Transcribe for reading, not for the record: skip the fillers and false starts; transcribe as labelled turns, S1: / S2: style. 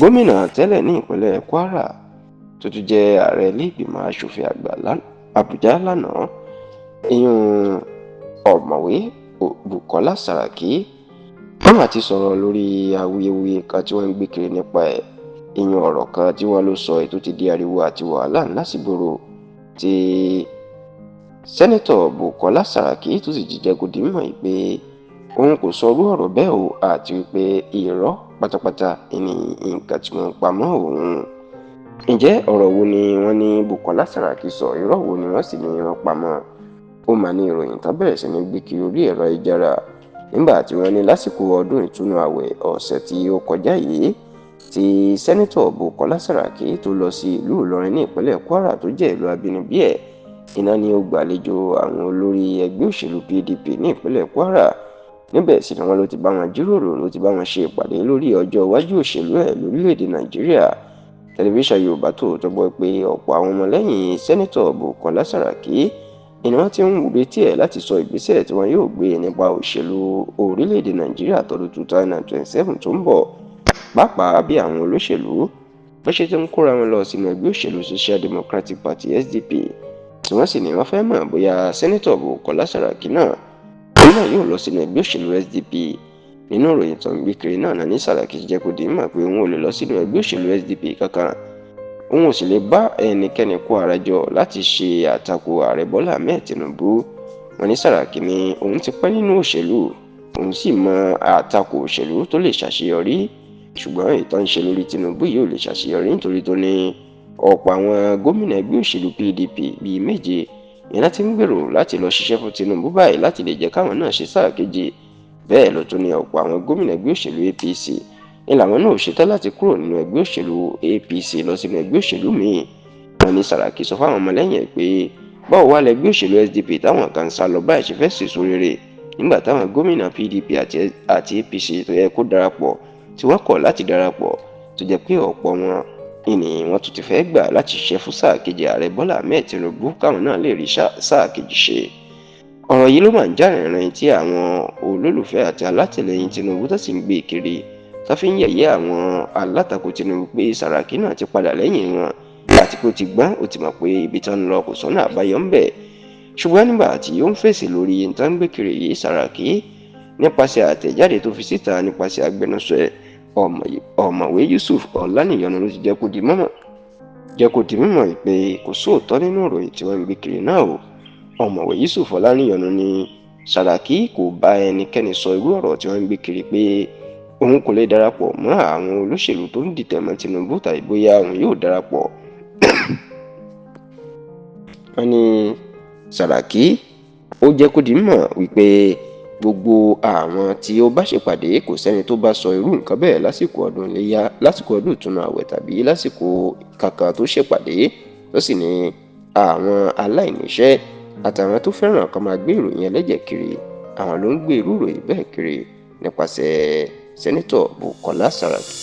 S1: gómìnà tẹ́lẹ̀ ní ìpínlẹ̀ Kwara tó tún jẹ́ ààrẹ ilé ìgbìmọ̀ asòfin àgbà Àbújá lánàá ìyún ọ̀mọ̀wé Bùkọ́lá Sàràkí wọ́n máa ti sọ̀rọ̀ lórí awuyewuye kan tí wọ́n ń gbé kiri nípa ẹ̀ ìyún ọ̀rọ̀ kan tí wọ́n ló sọ ètò ti di ariwo àti wàhálà ńlá sígboro tí sẹ́nẹ́tọ̀ Bùkọ́lá Sàràkí tó sì jíjẹ́ kó di mímọ̀ pé òun kò sọ irú ọ̀rọ̀ bẹ́ẹ̀ o àti wípé irọ́ pátápátá ní nǹkan tí wọ́n pa mọ́ òun. Ǹjẹ́ ọ̀rọ̀ wo ni wọ́n ní Bùkọ́lá Sàràkí sọ, irọ́ wo ni wọ́n sì ní wọ́n pa mọ́? Ó máa ní ìròyìn tán bẹ̀rẹ̀ sí ní gbé kiri orí ẹ̀rọ ayélujára nígbà tí wọ́n ní lásìkò ọdún ìtúnu àwẹ̀ ọ̀sẹ̀ tí ó kọjá yìí tí sẹ́nẹ́tọ̀ Bùkọ́lá Sàràkí tó lọ sí ìlú Ìlọrin ní ìpínlẹ̀ Kwara tó jẹ́ ìlú abínibí ẹ̀ iná ni ó gbàlejò àwọn olórí ẹgbẹ́ òṣèlú PDP ní ìpínlẹ̀ Kwara. Níbẹ̀ sì ni wọ́n ló ti bá wọn jíròrò, ló ti bá wọn ṣe ìpàdé lórí ọjọ́ iwájú òṣèlú ẹ̀ lórílẹ̀‐èdè Nàìjíríà. Tẹlifíṣàn Yorùbá Tòótọ́ gbọ́ pé ọ̀pọ̀ àwọn ọmọlẹ́yìn sẹ́nẹ́tọ̀ Bùkọ́lá Sàràkí ni wọ́n ti ń retí ẹ̀ láti sọ ìgbésẹ̀ tí wọ́n yóò gbé nípa òṣèlú orílẹ̀‐èdè Nàìjíríà tọdún 2027 tó ń bọ̀. Pàápàá bí àwọn olóṣèlú bó ṣe ti ń kóra wọn lọ sínú ẹgbẹ́ òṣèlú Social Democratic Party SDP tí wọ́n sì ní wọ́n fẹ́ mọ̀ bóyá sẹ́nẹ́tọ̀ Bùkọ́lá Sàràkí náà yóò lọ sínú ẹgbẹ́ òṣèlú SDP. Nínú ìròyìn tó ń gbé kiri náà ní Sàràkí jẹ́ kó di mọ̀ pé òun ò lè lọ sínú ẹgbẹ́ òṣèlú SDP kankan, òun ò sì lè bá ẹnikẹ́ni kó ara jọ láti ṣe àtakò ààrẹ Bọ́lá Ahmed Tinubu. Wọ́n ní Sàràkí ní òun ti pẹ́ nínú òṣèlú, òun sì mọ àtakò òṣèlú tó lè ṣàṣeyọrí, ṣùgbọ́n ìtàn ṣe lórí Tinubu yìí ò lè ṣàṣeyọrí nítorí tó ní ọ̀pọ̀ àwọn gómìnà ẹgbẹ́ òṣèlú PDP bíi 7 ìyẹn láti ń gbèrò láti lọ ṣiṣẹ́ fún Tinubu báyìí láti lè jẹ́ káwọn náà ṣe sáà kejì. Bẹ́ẹ̀ ló tún ní ọ̀pọ̀ àwọn gómìnà ẹgbẹ́ òṣèlú APC ní làwọn náà ò ṣetán láti kúrò nínú ẹgbẹ́ òṣèlú APC lọ sínú ẹgbẹ́ òṣèlú míì. Wọ́n ní Sàràkí sọ fáwọn ọmọlẹ́yìn ẹ̀ pé báwo wá lẹgbẹ́ òṣèlú SDP táwọn kan sá lọ báyìí ṣe fẹ́ sèso rere nígbà táwọn gómìnà PDP àti APC tó yẹ kó darapọ̀ tí wọ́n kọ̀ láti darapọ̀, tó jẹ́ pé ọ̀pọ̀ wọn ìní wọ́n tún ti fẹ́ gbà láti ṣiṣẹ́ fún sáà kejì ààrẹ Bọ́lá Ahmed Tinubu káwọn náà lè rí sáà kejì ṣe. Ọ̀rọ̀ yìí ló máa ń já rìnrìn tí àwọn olólùfẹ́ àti alátìlẹyìn Tinubu tó sì ń gbé kiri tó fi ń yẹ̀yẹ́ àwọn alátakò Tinubu pé Sàràkí náà ti padà lẹ́yìn wọn àti pé ó ti gbọ́n, ó ti mọ̀ pé ibi tó ń lọ kò sọ́nà àbáyọ ń bẹ̀. Ṣùgbọ́n nígbà tí ó ń fèsì lórí tó ń gbé kiri yìí, Sàràkí nípasẹ̀ àtẹ̀jáde tó fi síta nípasẹ̀ agbẹnusọ ọ̀mọ̀wé Yusuf Ọláníyanu ló ti jẹ́ kó di mímọ̀ pé kò sóòótọ́ nínú ìròyìn tí wọ́n ń gbé kiri náà o. Ọ̀mọ̀wé Yusuf Ọláníyanu ní Sàràkí kò bá ẹnikẹ́ni sọ irú ọ̀rọ̀ tí wọ́n ń gbé kiri pé òun kò lè darapọ̀ mọ́ àwọn olóṣèlú tó ń dìtẹ̀ mọ́ Tinubu tàbí bóyá òun yóò darapọ̀. Wọ́n ní Sàràkí ó jẹ́ kó di mímọ̀ wípé gbogbo àwọn tí ó bá ṣèpàdé kò sẹ́ni tó bá sọ irú nǹkan bẹ́ẹ̀ lásìkò ọdún Iléyá, lásìkò ọdún ìtúnu àwẹ̀ tàbí lásìkò kankan tó ṣèpàdé. Tó sì ní àwọn aláìníṣẹ́ àtàwọn tó fẹ́ràn kan máa gbé ìròyìn ẹlẹ́jẹ̀ kiri, àwọn ló ń gbé irú ìròyìn bẹ́ẹ̀ kiri nípasẹ̀ sẹ́nẹ́tọ̀ Bùkọ́lá Sàràkí.